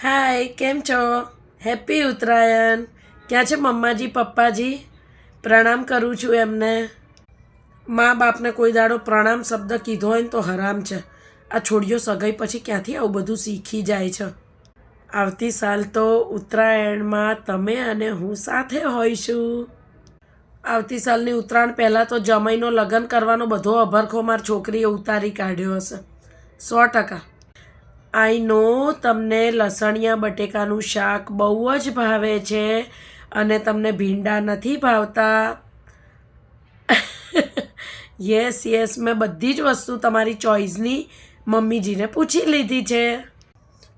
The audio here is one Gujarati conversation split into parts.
હાય, કેમ છો? હેપી ઉત્તરાયણ. ક્યાં છે મમ્માજી પપ્પાજી? પ્રણામ કરું છું એમને. મા બાપને કોઈ દાડો પ્રણામ શબ્દ કીધો હોય ને તો હરામ છે. આ છોડીઓ સગાઈ પછી ક્યાંથી આવું બધું શીખી જાય છે. આવતી સાલ તો ઉત્તરાયણમાં તમે અને હું સાથે હોઈશું. આવતી સાલની ઉત્તરાયણ પહેલાં તો જમાઈનો લગ્ન કરવાનો બધો અભરખો માર છોકરીએ ઉતારી કાઢ્યો હશે. 100%. આઈ નો તમને લસણિયા બટેકાનું શાક બહુ જ ભાવે છે અને તમને ભીંડા નથી ભાવતા. યસ, મેં બધી જ વસ્તુ તમારી ચોઈસની મમ્મીજીને પૂછી લીધી છે.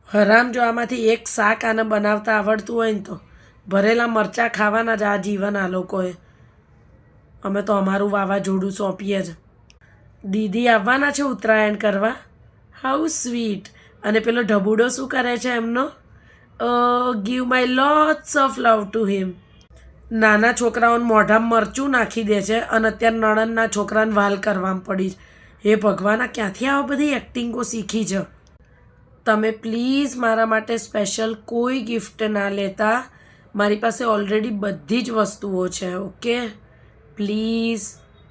હરામ, જો આમાંથી એક શાક આને બનાવતા આવડતું હોય ને તો ભરેલા મરચાં ખાવાના જ આ જીવન આ લોકોએ. અમે તો અમારું વાવાઝોડું સોંપીએ જ. દીદી આવવાના છે ઉત્તરાયણ કરવા. How sweet. અને પેલો ઢબુડો શું કરે છે એમનો? Give my lots of love to him. નાના છોકરાઓને મોઢામાં મરચું નાખી દે છે અને અત્યારે નણંદના છોકરાને વાલ કરવામાં પડી છે. હે ભગવાન, ક્યાંથી આ બધી એક્ટિંગો શીખી છે? તમે પ્લીઝ મારા માટે સ્પેશિયલ કોઈ ગિફ્ટ ના લેતા. મારી પાસે ઓલરેડી બધી જ વસ્તુઓ છે. ઓકે, પ્લીઝ,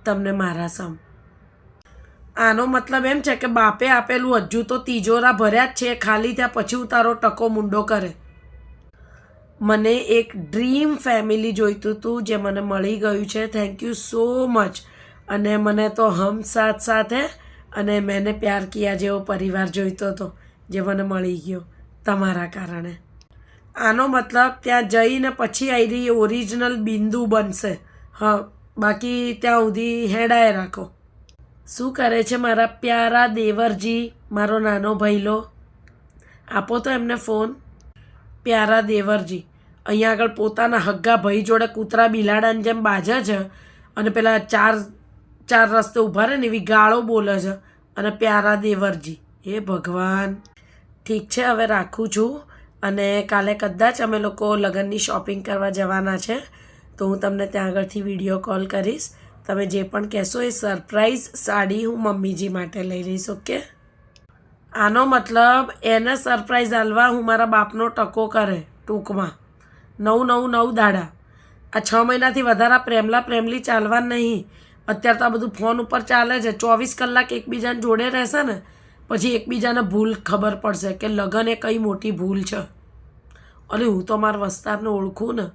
તમને મારા સમ. આનો મતલબ એમ છે કે બાપે આપેલું હજુ તો તિજોરા ભર્યા જ છે, ખાલી ત્યાં પછી ઉતારો ટકો મુંડો કરે. મને એક ડ્રીમ ફેમિલી જોઈતું હતું જે મને મળી ગયું છે. Thank you so much. અને મને તો હમ સાથ સાથ હે અને મેને પ્યાર કિયા જેવો પરિવાર જોઈતો હતો જે મને મળી ગયો તમારા કારણે. આનો મતલબ ત્યાં જઈને પછી આવી ઓરિજિનલ બિંદુ બનશે. હા, બાકી ત્યાં સુધી હેડાએ રાખો. શું કરે છે મારા પ્યારા દેવરજી, મારો નાનો ભઈલો? આપો તો એમને ફોન. પ્યારા દેવરજી અહીંયા આગળ પોતાના હગ્ગા ભાઈ જોડે કૂતરા બિલાડાની જેમ બાજે છે અને પેલા ચાર રસ્તે ઊભા રહે ને એવી ગાળો બોલે છે. અને પ્યારા દેવરજી, હે ભગવાન. ઠીક છે, હવે રાખું છું. અને કાલે કદાચ અમે લોકો લગ્નની શોપિંગ કરવા જવાના છે તો હું તમને ત્યાં આગળથી વિડીયો કોલ કરીશ. તમે જે પણ કહેશો એ સરપ્રાઈઝ સાડી હું મમ્મીજી માટે લઈ રહીશ. ઓકે, આનો મતલબ એને સરપ્રાઈઝ આલવા હું મારા બાપનો ટકો કરે. ટૂંકમાં 9 દાડા. આ 6 મહિનાથી વધારે પ્રેમલી ચાલવા નહીં. અત્યારે તો આ બધું ફોન ઉપર ચાલે છે. 24 કલાક એકબીજાને જોડે રહેશે ને પછી એકબીજાને ભૂલ ખબર પડશે કે લગ્ન એ કઈ મોટી ભૂલ છે. અને હું તો મારા વસ્તારને ઓળખું ને.